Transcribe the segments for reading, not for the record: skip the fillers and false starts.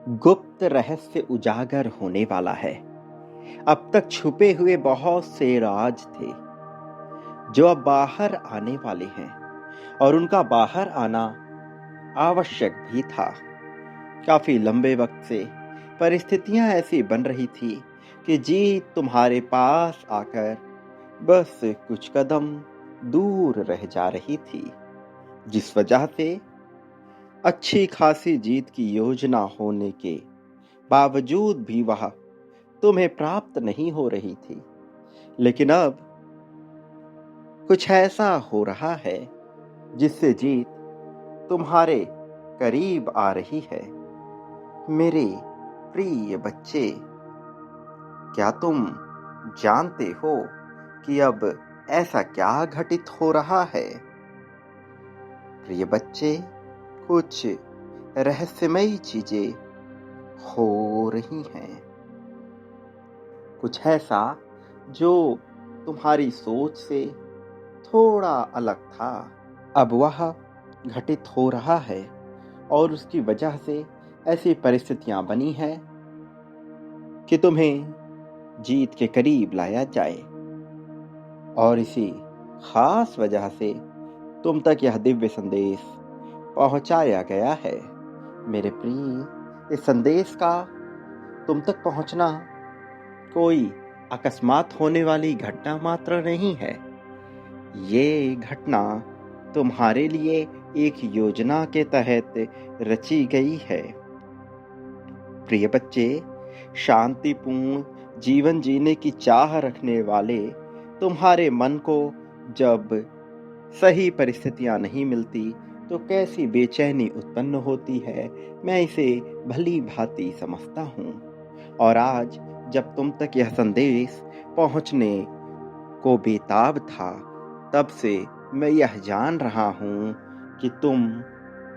गुप्त रहस्य उजागर होने वाला है। अब तक छुपे हुए बहुत से राज थे जो अब बाहर आने वाले हैं, और उनका बाहर आना आवश्यक भी था। काफी लंबे वक्त से परिस्थितियां ऐसी बन रही थी कि जीत तुम्हारे पास आकर बस कुछ कदम दूर रह जा रही थी, जिस वजह से अच्छी खासी जीत की योजना होने के बावजूद भी वह तुम्हें प्राप्त नहीं हो रही थी। लेकिन अब कुछ ऐसा हो रहा है जिससे जीत तुम्हारे करीब आ रही है। मेरे प्रिय बच्चे, क्या तुम जानते हो कि अब ऐसा क्या घटित हो रहा है? प्रिय बच्चे, कुछ रहस्यमयी चीजें हो रही हैं। कुछ ऐसा जो तुम्हारी सोच से थोड़ा अलग था, अब वह घटित हो रहा है, और उसकी वजह से ऐसी परिस्थितियां बनी हैं कि तुम्हें जीत के करीब लाया जाए। और इसी खास वजह से तुम तक यह दिव्य संदेश पहुंचाया गया है। मेरे प्रिय, इस संदेश का तुम तक पहुंचना कोई अकस्मात होने वाली घटना मात्र नहीं है। ये घटना तुम्हारे लिए एक योजना के तहत रची गई है। प्रिय बच्चे, शांतिपूर्ण जीवन जीने की चाह रखने वाले तुम्हारे मन को जब सही परिस्थितियां नहीं मिलती तो कैसी बेचैनी उत्पन्न होती है, मैं इसे भली भांति समझता हूँ। और आज जब तुम तक यह संदेश पहुँचने को बेताब था, तब से मैं यह जान रहा हूँ कि तुम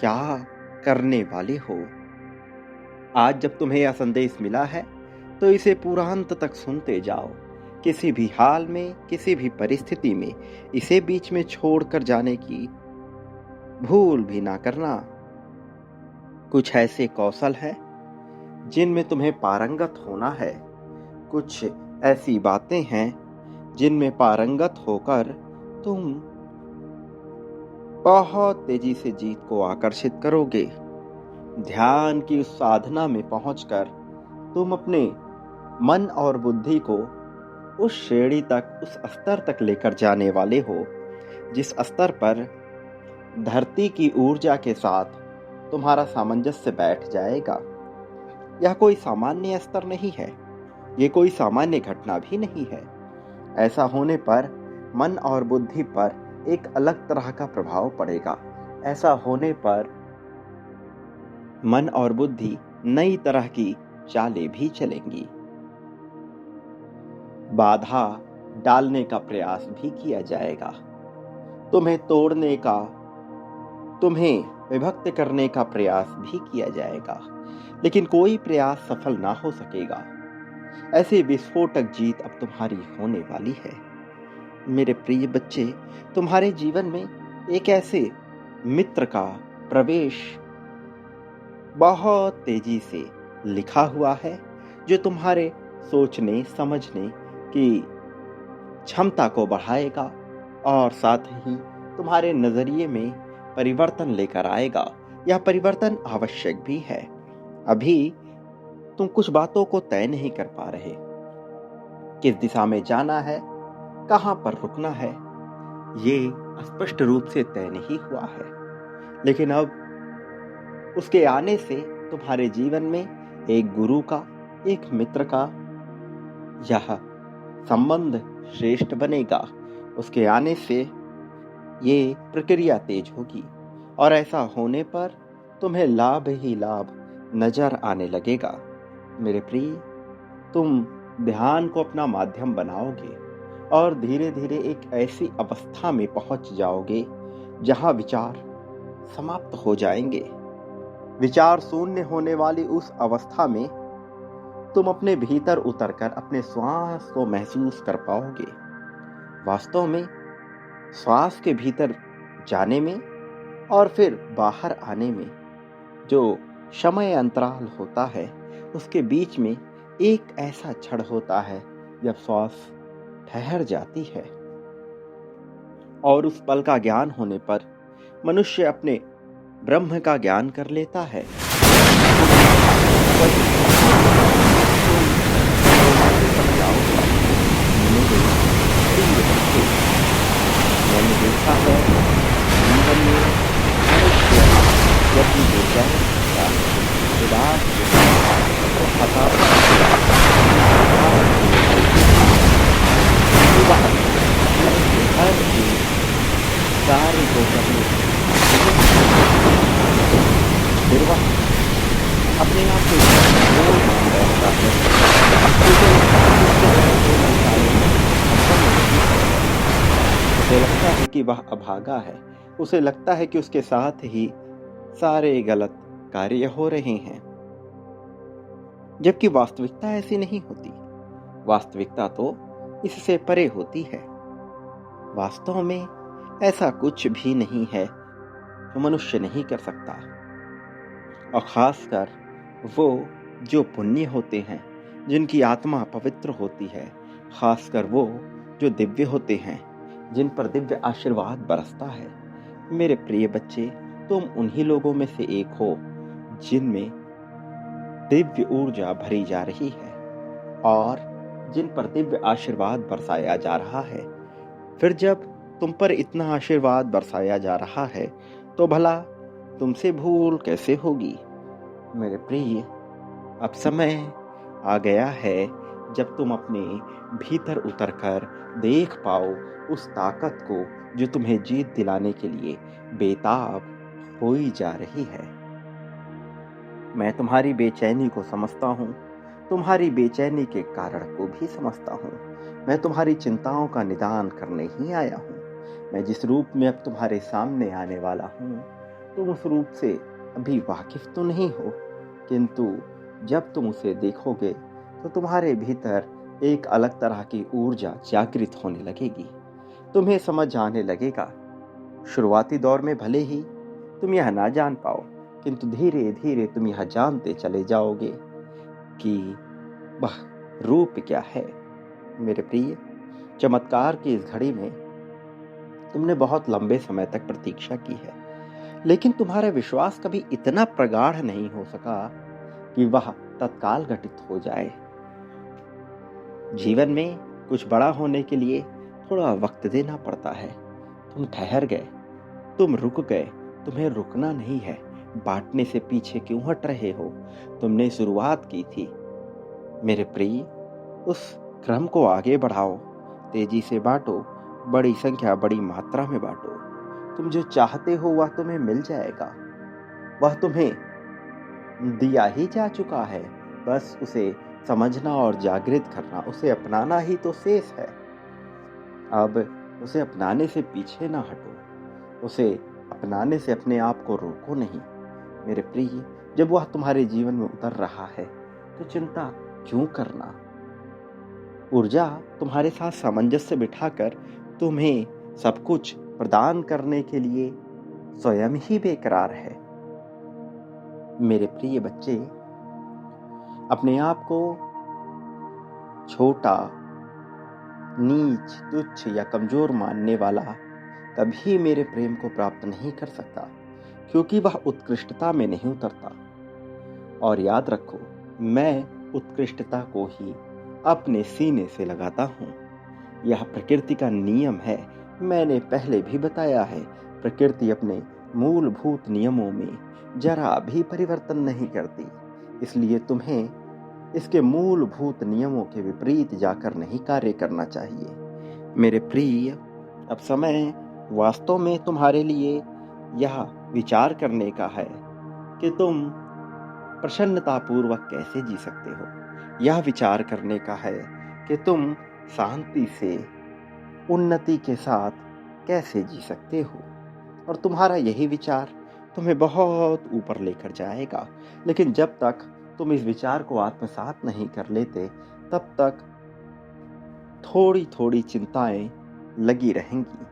क्या करने वाले हो। आज जब तुम्हें यह संदेश मिला है तो इसे पूरा अंत तक सुनते जाओ। किसी भी हाल में, किसी भी परिस्थिति में इसे बीच में छोड़कर जाने की भूल भी ना करना। कुछ ऐसे कौशल हैं जिनमें तुम्हें पारंगत होना है। कुछ ऐसी बातें हैं जिनमें पारंगत होकर तुम बहुत तेजी से जीत को आकर्षित करोगे। ध्यान की उस साधना में पहुंचकर तुम अपने मन और बुद्धि को उस श्रेणी तक, उस स्तर तक लेकर जाने वाले हो जिस स्तर पर धरती की ऊर्जा के साथ तुम्हारा सामंजस्य बैठ जाएगा। यह कोई सामान्य स्तर नहीं है, ये कोई सामान्य घटना भी नहीं है। ऐसा होने पर मन और बुद्धि पर एक अलग तरह का प्रभाव पड़ेगा। ऐसा होने पर मन और बुद्धि नई तरह की चालें भी चलेंगी। बाधा डालने का प्रयास भी किया जाएगा। तुम्हें तोड़ने का, तुम्हें विभक्त करने का प्रयास भी किया जाएगा, लेकिन कोई प्रयास सफल ना हो सकेगा। ऐसी विस्फोटक जीत अब तुम्हारी होने वाली है। मेरे प्रिय बच्चे, तुम्हारे जीवन में एक ऐसे मित्र का प्रवेश बहुत तेजी से लिखा हुआ है जो तुम्हारे सोचने समझने की क्षमता को बढ़ाएगा और साथ ही तुम्हारे नजरिए में परिवर्तन लेकर आएगा। यह परिवर्तन आवश्यक भी है। अभी तुम कुछ बातों को तय नहीं कर पा रहे, किस दिशा में जाना है, कहां पर रुकना है, ये स्पष्ट रूप से तय नहीं हुआ है। लेकिन अब उसके आने से तुम्हारे जीवन में एक गुरु का, एक मित्र का यह संबंध श्रेष्ठ बनेगा। उसके आने से ये प्रक्रिया तेज होगी और ऐसा होने पर तुम्हें लाभ ही लाभ नजर आने लगेगा। मेरे प्रिय, तुम ध्यान को अपना माध्यम बनाओगे और धीरे धीरे एक ऐसी अवस्था में पहुंच जाओगे जहां विचार समाप्त हो जाएंगे। विचार शून्य होने वाली उस अवस्था में तुम अपने भीतर उतरकर अपने श्वास को महसूस कर पाओगे। वास्तव में श्वास के भीतर जाने में और फिर बाहर आने में जो समय अंतराल होता है, उसके बीच में एक ऐसा क्षण होता है जब श्वास ठहर जाती है, और उस पल का ज्ञान होने पर मनुष्य अपने ब्रह्म का ज्ञान कर लेता है। मैंने देखा है जीवन में मनुष्य जब भी बेचैन होता है, उदास होता है, हताश हर चीज कार्य को करने फिर वह अपने आप को बोल मान बैठता है। उसे लगता है कि वह अभागा है, उसे लगता है कि उसके साथ ही सारे गलत कार्य हो रहे हैं, जबकि वास्तविकता ऐसी नहीं होती। वास्तविकता तो इससे परे होती है। वास्तव में ऐसा कुछ भी नहीं है जो मनुष्य नहीं कर सकता, और खासकर वो जो पुण्य होते हैं, जिनकी आत्मा पवित्र होती है, खासकर वो जो दिव्य होते हैं, जिन पर दिव्य आशीर्वाद बरसता है। मेरे प्रिय बच्चे, तुम उन्हीं लोगों में से एक हो जिनमें दिव्य ऊर्जा भरी जा रही है और जिन पर दिव्य आशीर्वाद बरसाया जा रहा है। फिर जब तुम पर इतना आशीर्वाद बरसाया जा रहा है तो भला तुमसे भूल कैसे होगी। मेरे प्रिय, अब समय आ गया है जब तुम अपने भीतर उतरकर देख पाओ उस ताकत को जो तुम्हें जीत दिलाने के लिए बेताब होई जा रही है। मैं तुम्हारी बेचैनी को समझता हूँ, तुम्हारी बेचैनी के कारण को भी समझता हूँ। मैं तुम्हारी चिंताओं का निदान करने ही आया हूँ। मैं जिस रूप में अब तुम्हारे सामने आने वाला हूँ, तुम उस रूप से अभी वाकिफ तो नहीं हो, किंतु जब तुम उसे देखोगे तो तुम्हारे भीतर एक अलग तरह की ऊर्जा जागृत होने लगेगी। तुम्हें समझ आने लगेगा। शुरुआती दौर में भले ही तुम यह ना जान पाओ, किंतु धीरे धीरे तुम यह जानते चले जाओगे कि वह रूप क्या है। मेरे प्रिय, चमत्कार की इस घड़ी में तुमने बहुत लंबे समय तक प्रतीक्षा की है, लेकिन तुम्हारा विश्वास कभी इतना प्रगाढ़ नहीं हो सका कि वह तत्काल घटित हो जाए। जीवन में कुछ बड़ा होने के लिए थोड़ा वक्त देना पड़ता है। तुम ठहर गए, तुम रुक गए। तुम्हें रुकना नहीं है। बांटने से पीछे क्यों हट रहे हो? तुमने शुरुआत की थी। मेरे प्रिय, उस क्रम को आगे बढ़ाओ, तेजी से बांटो, बड़ी संख्या बड़ी मात्रा में बांटो। तुम जो चाहते हो वह तुम्हें मिल जाएगा। वह तुम्हें दिया ही जा चुका है, बस उसे समझना और जागृत करना, उसे अपनाना ही तो शेष है। अब उसे अपनाने से पीछे ना हटो, उसे अपनाने से अपने आप को रोको नहीं। मेरे प्रिय, जब वह तुम्हारे जीवन में उतर रहा है तो चिंता क्यों करना। ऊर्जा तुम्हारे साथ सामंजस्य बिठाकर तुम्हें सब कुछ प्रदान करने के लिए स्वयं ही बेकरार है। मेरे प्रिय बच्चे, अपने आप को छोटा, नीच, तुच्छ या कमजोर मानने वाला कभी मेरे प्रेम को प्राप्त नहीं कर सकता, क्योंकि वह उत्कृष्टता में नहीं उतरता। और याद रखो, मैं उत्कृष्टता को ही अपने सीने से लगाता हूँ। यह प्रकृति का नियम है। मैंने पहले भी बताया है, प्रकृति अपने मूलभूत नियमों में जरा भी परिवर्तन नहीं करती, इसलिए तुम्हें इसके मूलभूत नियमों के विपरीत जाकर नहीं कार्य करना चाहिए। मेरे प्रिय, अब समय वास्तव में तुम्हारे लिए यह विचार करने का है कि तुम प्रसन्नतापूर्वक कैसे जी सकते हो। यह विचार करने का है कि तुम शांति से, उन्नति के साथ कैसे जी सकते हो। और तुम्हारा यही विचार तुम्हें बहुत ऊपर लेकर जाएगा। लेकिन जब तक तुम इस विचार को आत्मसात नहीं कर लेते, तब तक थोड़ी थोड़ी चिंताएं लगी रहेंगी।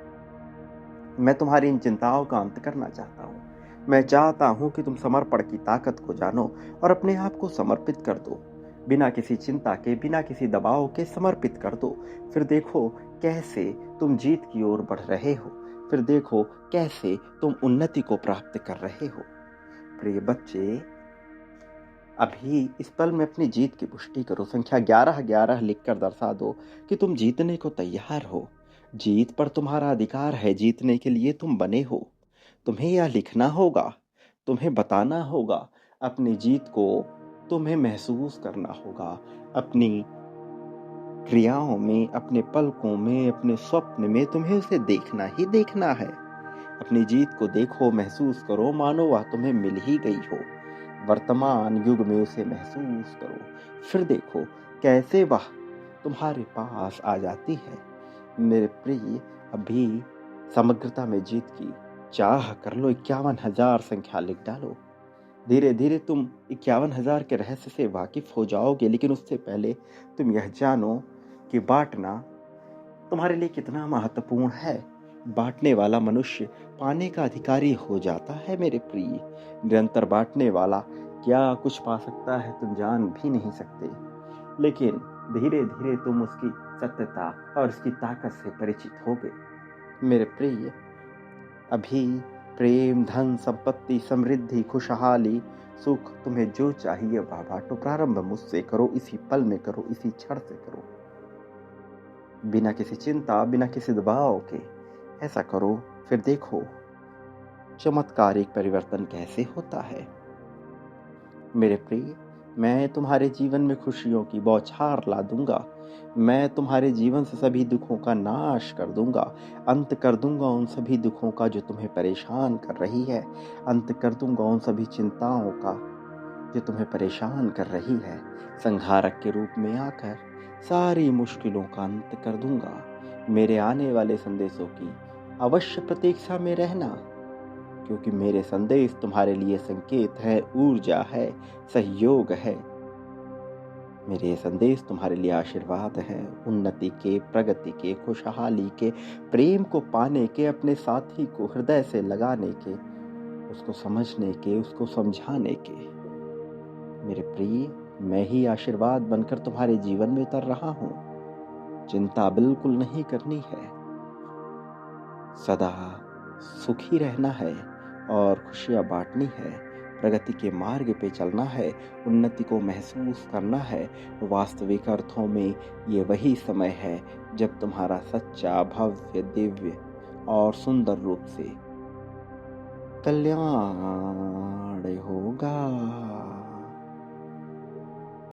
मैं तुम्हारी इन चिंताओं का अंत करना चाहता हूँ। मैं चाहता हूं कि तुम समर्पण की ताकत को जानो और अपने आप को समर्पित कर दो। बिना किसी चिंता के, बिना किसी दबाव के समर्पित कर दो। फिर देखो कैसे तुम जीत की ओर बढ़ रहे हो। फिर देखो कैसे तुम उन्नति को प्राप्त कर रहे हो। प्रिय बच्चे, अभी इस पल में अपनी जीत की पुष्टि करो। संख्या 1111 लिखकर दर्शा दो कि तुम जीतने को तैयार हो। जीत पर तुम्हारा अधिकार है। जीतने के लिए तुम बने हो। तुम्हें यह लिखना होगा, तुम्हें बताना होगा। अपनी जीत को तुम्हें महसूस करना होगा। अपनी क्रियाओं में, अपने पलकों में, अपने स्वप्न में तुम्हें उसे देखना ही देखना है। अपनी जीत को देखो, महसूस करो, मानो वह तुम्हें मिल ही गई हो। वर्तमान युग में उसे महसूस करो। फिर देखो कैसे वह तुम्हारे पास आ जाती है। मेरे प्रिय, अभी समग्रता में जीत की चाह कर लो। 51,000 संख्या लिख डालो। धीरे धीरे तुम 51,000 के रहस्य से वाकिफ हो जाओगे। लेकिन उससे पहले तुम यह जानो कि बांटना तुम्हारे लिए कितना महत्वपूर्ण है। बांटने वाला मनुष्य पाने का अधिकारी हो जाता है। मेरे प्रिय, निरंतर बांटने वाला क्या कुछ पा सकता है तुम जान भी नहीं सकते। लेकिन धीरे धीरे तुम उसकी सत्यता और उसकी ताकत से परिचित होगे। मेरे प्रिय, अभी प्रेम, धन, संपत्ति, समृद्धि, खुशहाली, सुख, तुम्हें जो चाहिए वह बांटो। प्रारंभ मुझसे करो, इसी पल में करो, इसी क्षण से करो, बिना किसी चिंता, बिना किसी दबाव के। ऐसा करो, फिर देखो चमत्कारिक परिवर्तन कैसे होता है। मेरे प्रिय, मैं तुम्हारे जीवन में खुशियों की बौछार ला दूंगा। मैं तुम्हारे जीवन से सभी दुखों का नाश कर दूंगा। अंत कर दूंगा उन सभी दुखों का जो तुम्हें परेशान कर रही है। अंत कर दूंगा उन सभी चिंताओं का जो तुम्हें परेशान कर रही है। संहारक के रूप में आकर सारी मुश्किलों का अंत कर दूंगा। मेरे आने वाले संदेशों की अवश्य प्रतीक्षा में रहना, क्योंकि मेरे संदेश तुम्हारे लिए संकेत है, ऊर्जा है, सहयोग है। मेरे संदेश तुम्हारे लिए आशीर्वाद है, उन्नति के, प्रगति के, खुशहाली के, प्रेम को पाने के, अपने साथी को हृदय से लगाने के, उसको समझने के, उसको समझाने के। मेरे प्रिय, मैं ही आशीर्वाद बनकर तुम्हारे जीवन में उतर रहा हूं। चिंता बिल्कुल नहीं करनी है। सदा सुखी रहना है और खुशियां बांटनी है। प्रगति के मार्ग पे चलना है, उन्नति को महसूस करना है। वास्तविक अर्थों में ये वही समय है जब तुम्हारा सच्चा, भव्य, दिव्य और सुंदर रूप से कल्याण होगा।